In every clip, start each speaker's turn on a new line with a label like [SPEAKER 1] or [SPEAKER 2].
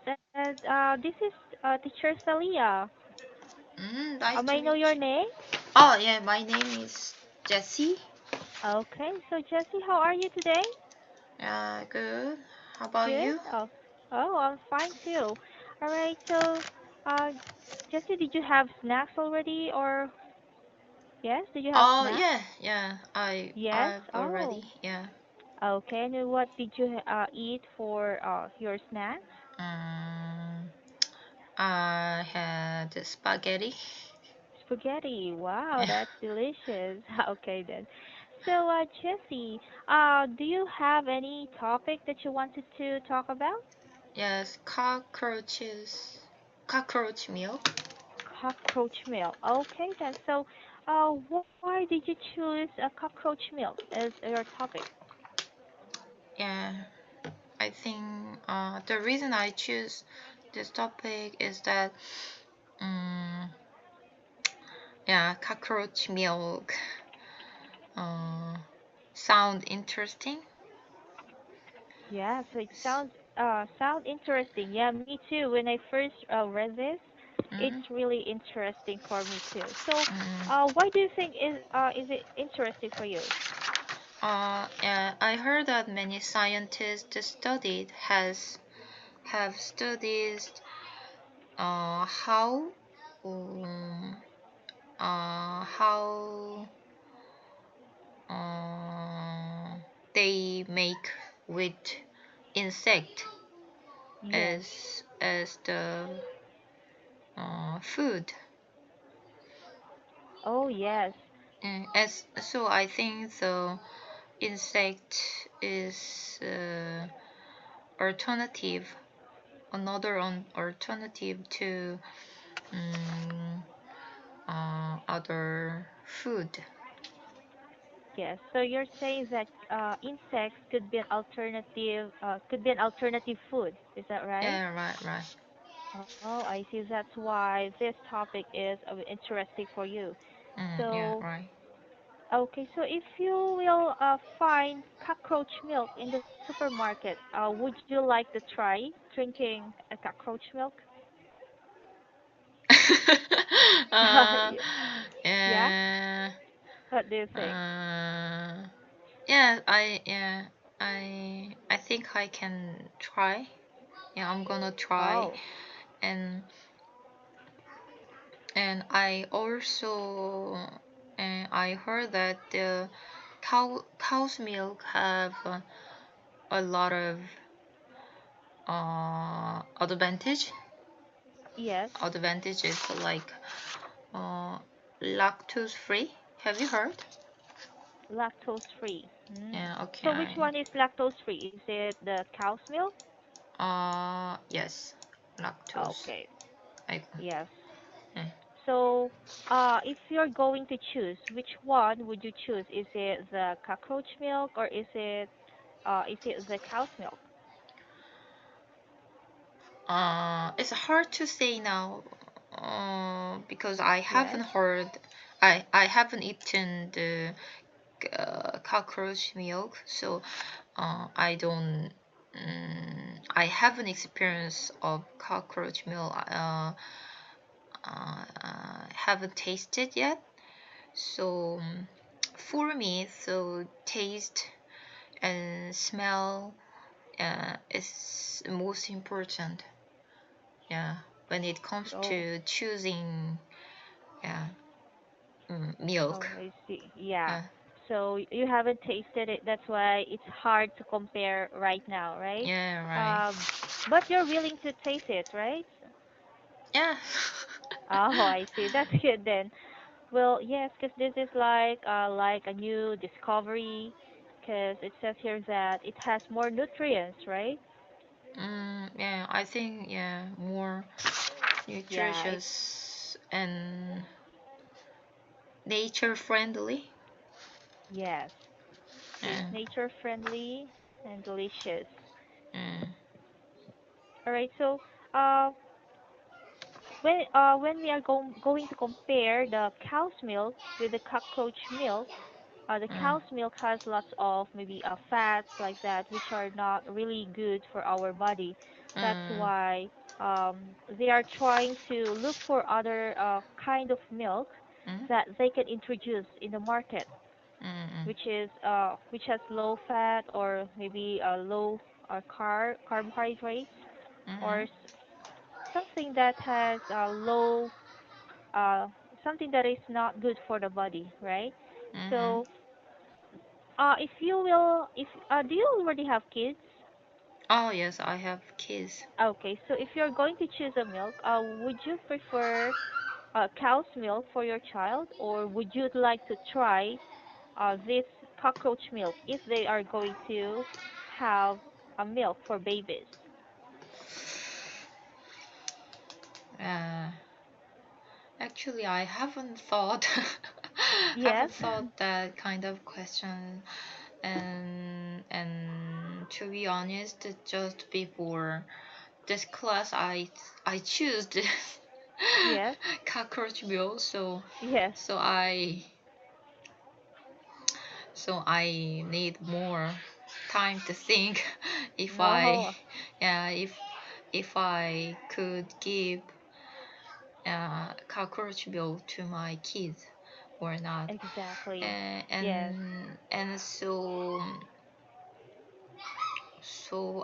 [SPEAKER 1] Yes, and this is teacher Salia.
[SPEAKER 2] Nice to
[SPEAKER 1] May I know your
[SPEAKER 2] meet you.
[SPEAKER 1] name?
[SPEAKER 2] Oh, yeah, my name is Jessie.
[SPEAKER 1] Okay, so Jesse, how are you today?
[SPEAKER 2] Good. How about
[SPEAKER 1] Good.
[SPEAKER 2] you?
[SPEAKER 1] Oh, I'm fine too. All right, so uh, Jesse, did you have snacks already, or yes, did you have
[SPEAKER 2] Oh,
[SPEAKER 1] snacks?
[SPEAKER 2] yeah, yeah.
[SPEAKER 1] Yes.
[SPEAKER 2] I've
[SPEAKER 1] Oh,
[SPEAKER 2] already, yeah.
[SPEAKER 1] okay. And what did you eat for your snacks?
[SPEAKER 2] Um, I had spaghetti.
[SPEAKER 1] Spaghetti. Wow,
[SPEAKER 2] Yeah.
[SPEAKER 1] that's delicious. Okay then. So, Jesse, do you have any topic that you wanted to talk about?
[SPEAKER 2] Yes, cockroaches. Cockroach milk.
[SPEAKER 1] Cockroach milk. Okay then. So, why did you choose cockroach milk as your topic?
[SPEAKER 2] Yeah, I think the reason I choose this topic is that um, yeah, cockroach milk uh, sound interesting.
[SPEAKER 1] Yeah. So it sound interesting. Yeah, me too. When I first read this, it's
[SPEAKER 2] Mm-hmm.
[SPEAKER 1] really interesting for me too. So,
[SPEAKER 2] Mm.
[SPEAKER 1] why do you think is it interesting for you?
[SPEAKER 2] Yeah, I heard that many scientists studied has have studied um, how uh, they make with insect
[SPEAKER 1] Yes.
[SPEAKER 2] as the food.
[SPEAKER 1] Oh yes.
[SPEAKER 2] As so, I think the insect is alternative, another alternative to um, other food.
[SPEAKER 1] Yes. So you're saying that insects could be an alternative food. Is that right?
[SPEAKER 2] Yeah, right, right.
[SPEAKER 1] Oh, I see. That's why this topic is interesting for you.
[SPEAKER 2] Yeah,
[SPEAKER 1] So,
[SPEAKER 2] right.
[SPEAKER 1] okay. So if you will find cockroach milk in the supermarket, would you like to try drinking a cockroach milk?
[SPEAKER 2] uh,
[SPEAKER 1] Yeah.
[SPEAKER 2] yeah,
[SPEAKER 1] What do you think?
[SPEAKER 2] uh, yeah, I think I can try. Yeah, I'm gonna try,
[SPEAKER 1] Oh,
[SPEAKER 2] and I also I heard that the cow's milk have a lot of advantage.
[SPEAKER 1] yes.
[SPEAKER 2] Advantages like uh, lactose free. Have you heard?
[SPEAKER 1] Lactose free.
[SPEAKER 2] Yeah. Okay.
[SPEAKER 1] So which one is lactose free? Is it the cow's milk?
[SPEAKER 2] Yes, lactose.
[SPEAKER 1] Okay.
[SPEAKER 2] I,
[SPEAKER 1] Yes.
[SPEAKER 2] eh.
[SPEAKER 1] So, if you're going to choose, which one would you choose? Is it the cockroach milk or is it the cow's milk?
[SPEAKER 2] It's hard to say now, because I
[SPEAKER 1] Yes.
[SPEAKER 2] haven't heard, I haven't eaten the cockroach milk, so I don't. I haven't experience of cockroach milk. Haven't tasted yet. So for me, so taste and smell is most important. Yeah, when it comes
[SPEAKER 1] Oh,
[SPEAKER 2] to choosing, yeah,
[SPEAKER 1] oh,
[SPEAKER 2] milk.
[SPEAKER 1] I see. Yeah.
[SPEAKER 2] Yeah,
[SPEAKER 1] So you haven't tasted it. That's why it's hard to compare right now, right?
[SPEAKER 2] yeah, right.
[SPEAKER 1] Um, but you're willing to taste it, right?
[SPEAKER 2] Yeah.
[SPEAKER 1] Oh, I see. That's good then. Well, yes, because this is like a new discovery, because it says here that it has more nutrients, right?
[SPEAKER 2] Yeah, I think, yeah, more
[SPEAKER 1] Yeah, it
[SPEAKER 2] nutritious and nature friendly.
[SPEAKER 1] yes, it's
[SPEAKER 2] Yeah,
[SPEAKER 1] nature friendly and delicious.
[SPEAKER 2] yeah.
[SPEAKER 1] All right, so uh, when we are going to compare the cow's milk with the cockroach milk, The
[SPEAKER 2] mm,
[SPEAKER 1] cow's milk has lots of maybe fats like that, which are not really good for our body. That's
[SPEAKER 2] mm,
[SPEAKER 1] why they are trying to look for other kind of milk
[SPEAKER 2] mm,
[SPEAKER 1] that they can introduce in the market,
[SPEAKER 2] mm,
[SPEAKER 1] which has low fat or maybe low carbohydrates or
[SPEAKER 2] mm,
[SPEAKER 1] something that has low uh, something that is not good for the body, right?
[SPEAKER 2] mm.
[SPEAKER 1] So if you will, if do you already have kids?
[SPEAKER 2] Oh yes, I have kids.
[SPEAKER 1] Okay, so if you're going to choose a milk, would you prefer cow's milk for your child, or would you like to try this cockroach milk if they are going to have a milk for babies?
[SPEAKER 2] Uh, Actually, I haven't thought
[SPEAKER 1] Yes,
[SPEAKER 2] haven't thought that kind of question, and to be honest, just before this class, I choose this
[SPEAKER 1] yes,
[SPEAKER 2] cockroach meal, so
[SPEAKER 1] yes.
[SPEAKER 2] so I so I need more time to think if I
[SPEAKER 1] No,
[SPEAKER 2] yeah if I could give cockroach milk to my kids or not.
[SPEAKER 1] exactly.
[SPEAKER 2] and
[SPEAKER 1] Yes,
[SPEAKER 2] and so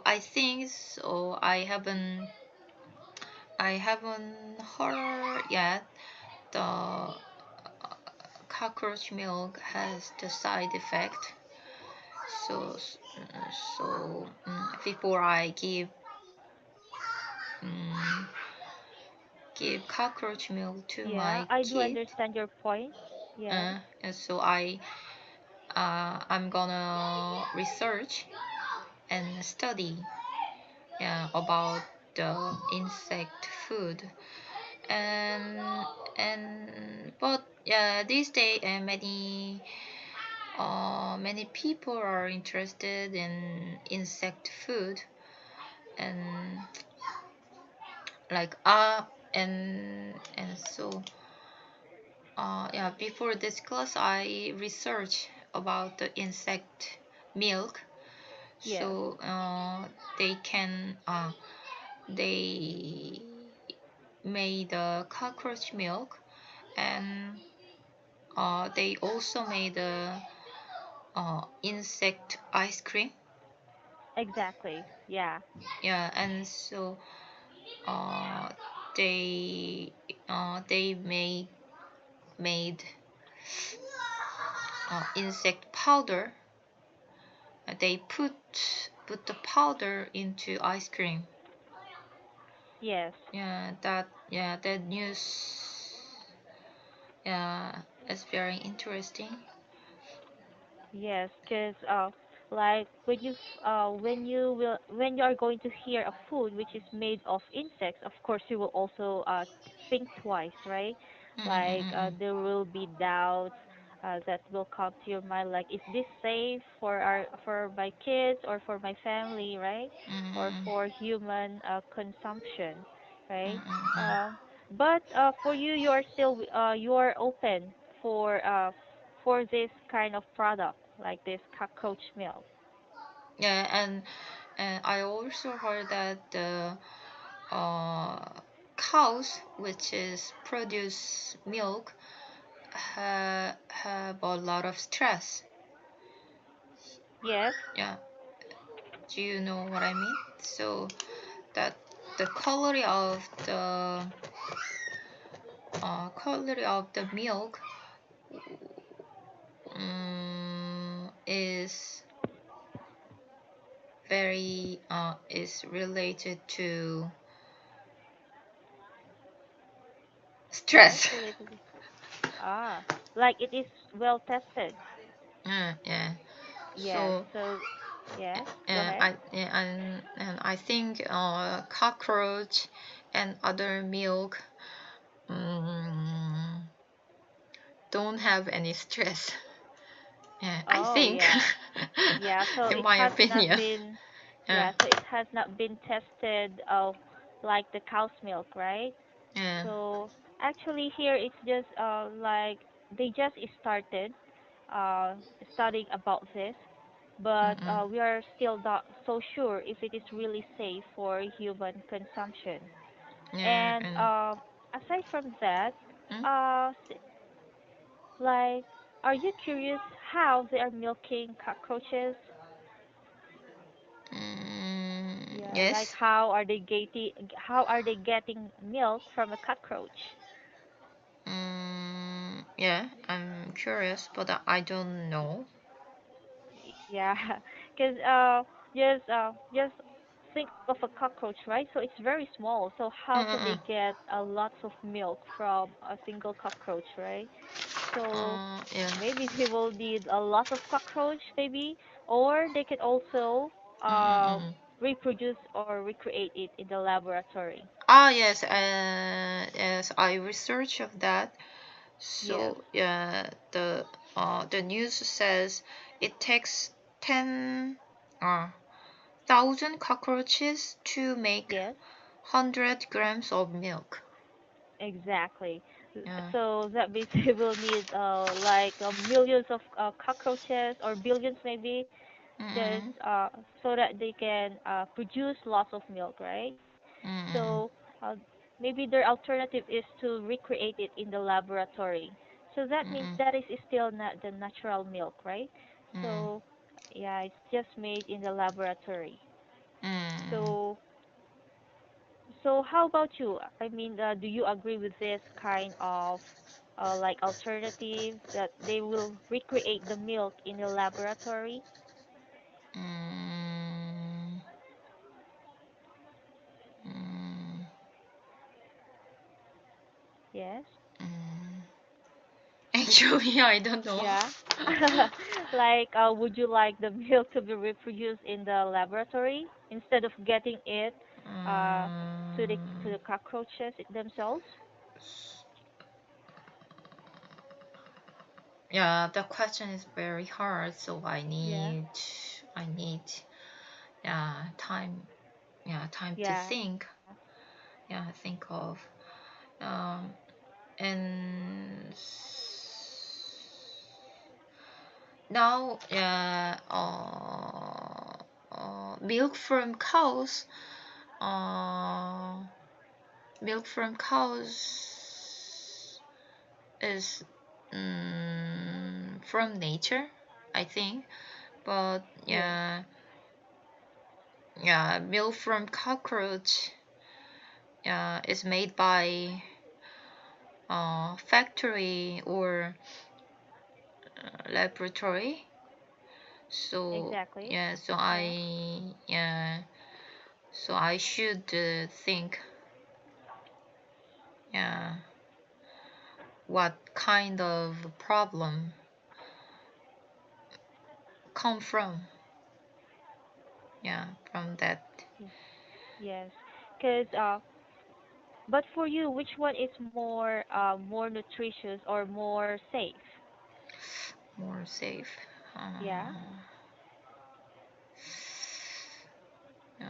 [SPEAKER 2] I think so I haven't heard yet the cockroach milk has the side effect. So before I um, give cockroach milk to
[SPEAKER 1] yeah,
[SPEAKER 2] my
[SPEAKER 1] I do
[SPEAKER 2] kid,
[SPEAKER 1] understand your point. Yes,
[SPEAKER 2] and so I'm gonna research and study, yeah, about the insect food. And but yeah, these days many people are interested in insect food, and like and so yeah, before this class I researched about the insect milk,
[SPEAKER 1] yes,
[SPEAKER 2] so they can they made cockroach milk, and they also made insect ice cream.
[SPEAKER 1] exactly. Yeah,
[SPEAKER 2] Yeah, and so uh, they they made insect powder. They put the powder into ice cream.
[SPEAKER 1] yes.
[SPEAKER 2] That news, yeah, is very interesting.
[SPEAKER 1] Yes, because like when you are going to hear a food which is made of insects, of course you will also think twice, right? Like
[SPEAKER 2] Mm-mm-mm-mm.
[SPEAKER 1] there will be doubts that will come to your mind, like is this safe for my kids or for my family, right? Or
[SPEAKER 2] Mm-mm-mm.
[SPEAKER 1] for human consumption, right?
[SPEAKER 2] Mm-mm-mm.
[SPEAKER 1] Um, but for you, you are open for this kind of product, like this cockroach milk.
[SPEAKER 2] Yeah, and I also heard that the uh, cows, which is produce milk, have a lot of stress.
[SPEAKER 1] Yes,
[SPEAKER 2] Yeah, do you know what I mean? So that the quality of the milk is very is related to
[SPEAKER 1] yes,
[SPEAKER 2] stress.
[SPEAKER 1] related. Like it is well tested.
[SPEAKER 2] Yeah.
[SPEAKER 1] Yes.
[SPEAKER 2] So
[SPEAKER 1] So, yes. Go
[SPEAKER 2] and
[SPEAKER 1] ahead.
[SPEAKER 2] I think cockroach and other milk um, don't have any stress. Yeah, I
[SPEAKER 1] Oh,
[SPEAKER 2] think,
[SPEAKER 1] yeah. Yeah. So
[SPEAKER 2] in
[SPEAKER 1] it
[SPEAKER 2] my
[SPEAKER 1] has not
[SPEAKER 2] opinion.
[SPEAKER 1] been.
[SPEAKER 2] Yeah,
[SPEAKER 1] Yeah. So it has not been tested. Like the cow's milk, right?
[SPEAKER 2] yeah.
[SPEAKER 1] So actually here it's just like they just started. uh, studying about this, but
[SPEAKER 2] Mm-mm.
[SPEAKER 1] we are still not so sure if it is really safe for human consumption.
[SPEAKER 2] Yeah,
[SPEAKER 1] And
[SPEAKER 2] and
[SPEAKER 1] aside from that,
[SPEAKER 2] mm,
[SPEAKER 1] like, are you curious how they are milking cockroaches? Yeah, like
[SPEAKER 2] yes.
[SPEAKER 1] how are they getting milk from a cockroach?
[SPEAKER 2] Yeah, I'm curious, but I don't know.
[SPEAKER 1] Yeah, because just think of a cockroach, right? So it's very small. So how can
[SPEAKER 2] Mm-mm.
[SPEAKER 1] they get lots of milk from a single cockroach, right? So
[SPEAKER 2] Yeah.
[SPEAKER 1] maybe they will need a lot of cockroach, maybe, or they can also uh,
[SPEAKER 2] Mm-mm.
[SPEAKER 1] reproduce or recreate it in the laboratory.
[SPEAKER 2] Ah, yes, yes, I research of that.
[SPEAKER 1] Yes,
[SPEAKER 2] So yeah, the news says it takes 10 uh, thousand cockroaches to make
[SPEAKER 1] yes,
[SPEAKER 2] 100 grams of milk.
[SPEAKER 1] exactly.
[SPEAKER 2] Yeah.
[SPEAKER 1] So that means they will need like millions of cockroaches or billions maybe, just
[SPEAKER 2] Mm-mm.
[SPEAKER 1] so that they can produce lots of milk, right?
[SPEAKER 2] Mm-mm.
[SPEAKER 1] So uh, maybe their alternative is to recreate it in the laboratory. So that means
[SPEAKER 2] Mm-mm.
[SPEAKER 1] that is still not the natural milk, right?
[SPEAKER 2] Mm.
[SPEAKER 1] So yeah, it's just made in the laboratory.
[SPEAKER 2] Mm.
[SPEAKER 1] So so how about you? I mean, do you agree with this kind of like alternative that they will recreate the milk in the laboratory?
[SPEAKER 2] Mm. Mm.
[SPEAKER 1] Yes.
[SPEAKER 2] Mm. Actually, I don't know.
[SPEAKER 1] Yeah. Like, would you like the milk to be reproduced in the laboratory instead of getting it uh, to
[SPEAKER 2] Mm.
[SPEAKER 1] the cockroaches themselves?
[SPEAKER 2] Yeah, the question is very hard, so
[SPEAKER 1] Yeah.
[SPEAKER 2] I need, yeah, time, yeah, time to
[SPEAKER 1] Yeah.
[SPEAKER 2] think, yeah, think of, um, and now, yeah, milk from cows, uh, milk from cows is from nature, I think. But
[SPEAKER 1] Yes.
[SPEAKER 2] yeah, milk from cockroach is made by factory or laboratory. So
[SPEAKER 1] Exactly.
[SPEAKER 2] yeah,
[SPEAKER 1] Yeah.
[SPEAKER 2] so I should think yeah what kind of problem come from from that.
[SPEAKER 1] y- Yes. Because but for you, which one is more nutritious or more safe?
[SPEAKER 2] More safe.
[SPEAKER 1] Yeah.
[SPEAKER 2] Uh, uh,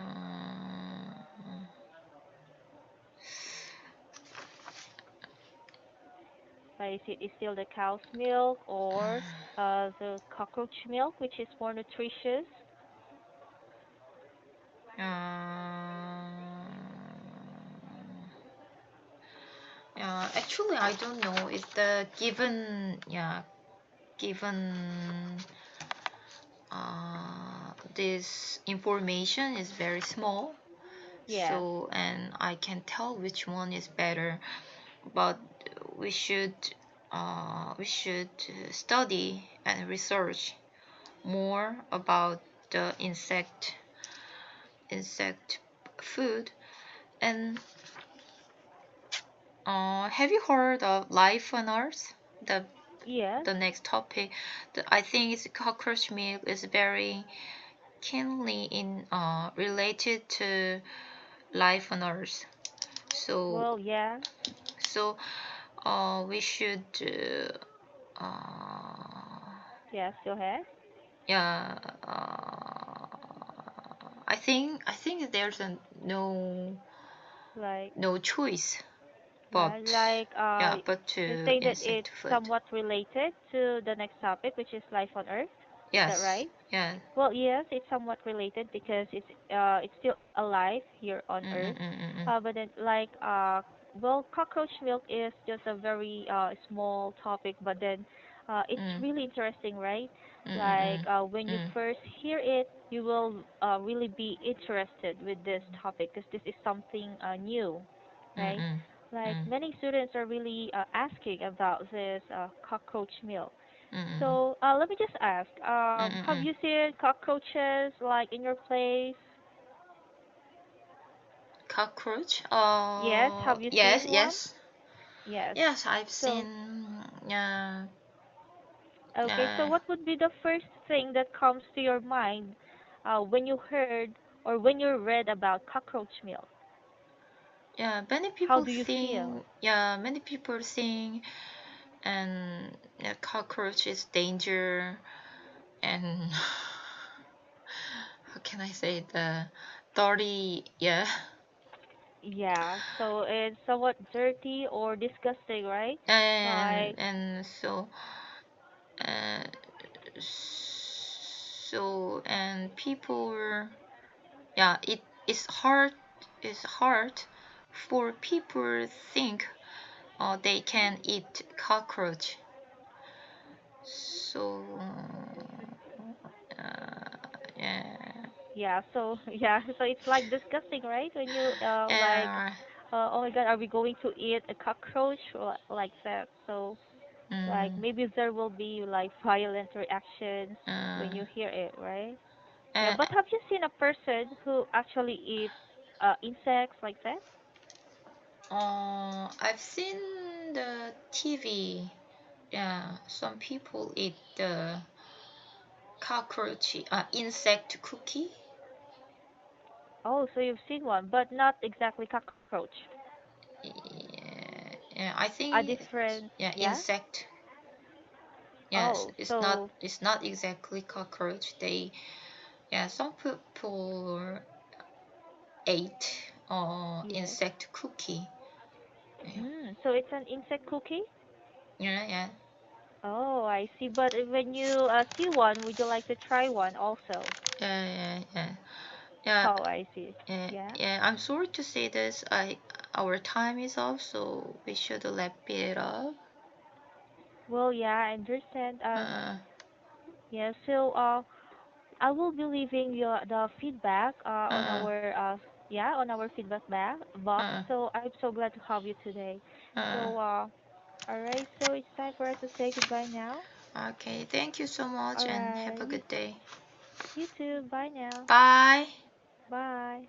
[SPEAKER 1] Like, is still the cow's milk or the cockroach milk, which is more nutritious?
[SPEAKER 2] actually, I don't know if the given this information is very small,
[SPEAKER 1] Yes.
[SPEAKER 2] so and I can tell which one is better, but we should we should study and research more about the insect food. And have you heard of life on Earth? The
[SPEAKER 1] Yes.
[SPEAKER 2] the next topic. I think it's cockroach milk is very keenly in related to life on Earth. So
[SPEAKER 1] Well, yeah.
[SPEAKER 2] so we should uh,
[SPEAKER 1] Yes, go ahead.
[SPEAKER 2] yeah I think there's no
[SPEAKER 1] Like,
[SPEAKER 2] no choice. but yeah, but
[SPEAKER 1] you're
[SPEAKER 2] to
[SPEAKER 1] saying that
[SPEAKER 2] insect
[SPEAKER 1] it's
[SPEAKER 2] food.
[SPEAKER 1] somewhat related to the next topic, which is life on Earth. Is that
[SPEAKER 2] Yes,
[SPEAKER 1] right?
[SPEAKER 2] yeah.
[SPEAKER 1] Well, yes, it's somewhat related because it's still alive here on
[SPEAKER 2] Mm mm
[SPEAKER 1] Earth.
[SPEAKER 2] mm mm mm.
[SPEAKER 1] But then well, cockroach milk is just a very small topic, but then it's
[SPEAKER 2] Mm,
[SPEAKER 1] really interesting, right?
[SPEAKER 2] mm, mm,
[SPEAKER 1] When you
[SPEAKER 2] mm,
[SPEAKER 1] first hear it, you will really be interested with this topic because this is something new,
[SPEAKER 2] mm,
[SPEAKER 1] right?
[SPEAKER 2] mm,
[SPEAKER 1] Like
[SPEAKER 2] mm,
[SPEAKER 1] many students are really asking about this cockroach milk.
[SPEAKER 2] mm, mm,
[SPEAKER 1] So let me just ask,
[SPEAKER 2] mm, mm,
[SPEAKER 1] have
[SPEAKER 2] mm.
[SPEAKER 1] you seen cockroaches like in your place?
[SPEAKER 2] Cockroach?
[SPEAKER 1] Yes, have you
[SPEAKER 2] Yes,
[SPEAKER 1] seen one?
[SPEAKER 2] yes,
[SPEAKER 1] Yes.
[SPEAKER 2] yes. I've
[SPEAKER 1] So,
[SPEAKER 2] seen.
[SPEAKER 1] okay, so
[SPEAKER 2] Uh,
[SPEAKER 1] what would be the first thing that comes to your mind when you heard or when you read about cockroach milk?
[SPEAKER 2] yeah. Many
[SPEAKER 1] How
[SPEAKER 2] people
[SPEAKER 1] do you feel?
[SPEAKER 2] think. Yeah, many people think, and yeah, cockroach is danger, and how can I say the dirty? Yeah,
[SPEAKER 1] Yeah, so it's somewhat dirty or disgusting, right? Like,
[SPEAKER 2] and so. Uh, and people, yeah, it's hard for people think they can eat cockroach. So yeah.
[SPEAKER 1] yeah, so yeah, so it's like disgusting, right? When you
[SPEAKER 2] uh,
[SPEAKER 1] oh my God, are we going to eat a cockroach or like that? So like
[SPEAKER 2] mm,
[SPEAKER 1] maybe there will be like violent reactions
[SPEAKER 2] uh,
[SPEAKER 1] when you hear it, right? Yeah,
[SPEAKER 2] uh,
[SPEAKER 1] but have you seen a person who actually eat insects like that?
[SPEAKER 2] I've seen the TV. Yeah, some people eat the cockroach insect cookie.
[SPEAKER 1] Oh, so you've seen one, but not exactly cockroach.
[SPEAKER 2] Yeah, yeah, I
[SPEAKER 1] A
[SPEAKER 2] think
[SPEAKER 1] different,
[SPEAKER 2] yeah,
[SPEAKER 1] yeah?
[SPEAKER 2] insect. Yes,
[SPEAKER 1] Oh,
[SPEAKER 2] it's not
[SPEAKER 1] so
[SPEAKER 2] it's not exactly cockroach. They yeah, some people ate
[SPEAKER 1] yes.
[SPEAKER 2] insect cookie. Yeah,
[SPEAKER 1] So it's an insect cookie?
[SPEAKER 2] yeah, yeah,
[SPEAKER 1] Oh, I see. But when you see one, would you like to try one also?
[SPEAKER 2] yeah, yeah, yeah,
[SPEAKER 1] Oh, I see.
[SPEAKER 2] yeah,
[SPEAKER 1] Yeah.
[SPEAKER 2] yeah. I'm sorry to say this. Our time is up, so we should wrap it up.
[SPEAKER 1] Well, yeah, I understand.
[SPEAKER 2] Uh,
[SPEAKER 1] Yeah, so I will be leaving the feedback on
[SPEAKER 2] uh,
[SPEAKER 1] our feedback box.
[SPEAKER 2] uh,
[SPEAKER 1] So I'm so glad to have you today.
[SPEAKER 2] uh.
[SPEAKER 1] So all right, so it's time for us to say goodbye now.
[SPEAKER 2] Okay, thank you so much
[SPEAKER 1] All
[SPEAKER 2] and have
[SPEAKER 1] right,
[SPEAKER 2] a good day.
[SPEAKER 1] you too. Bye now.
[SPEAKER 2] Bye.
[SPEAKER 1] Bye.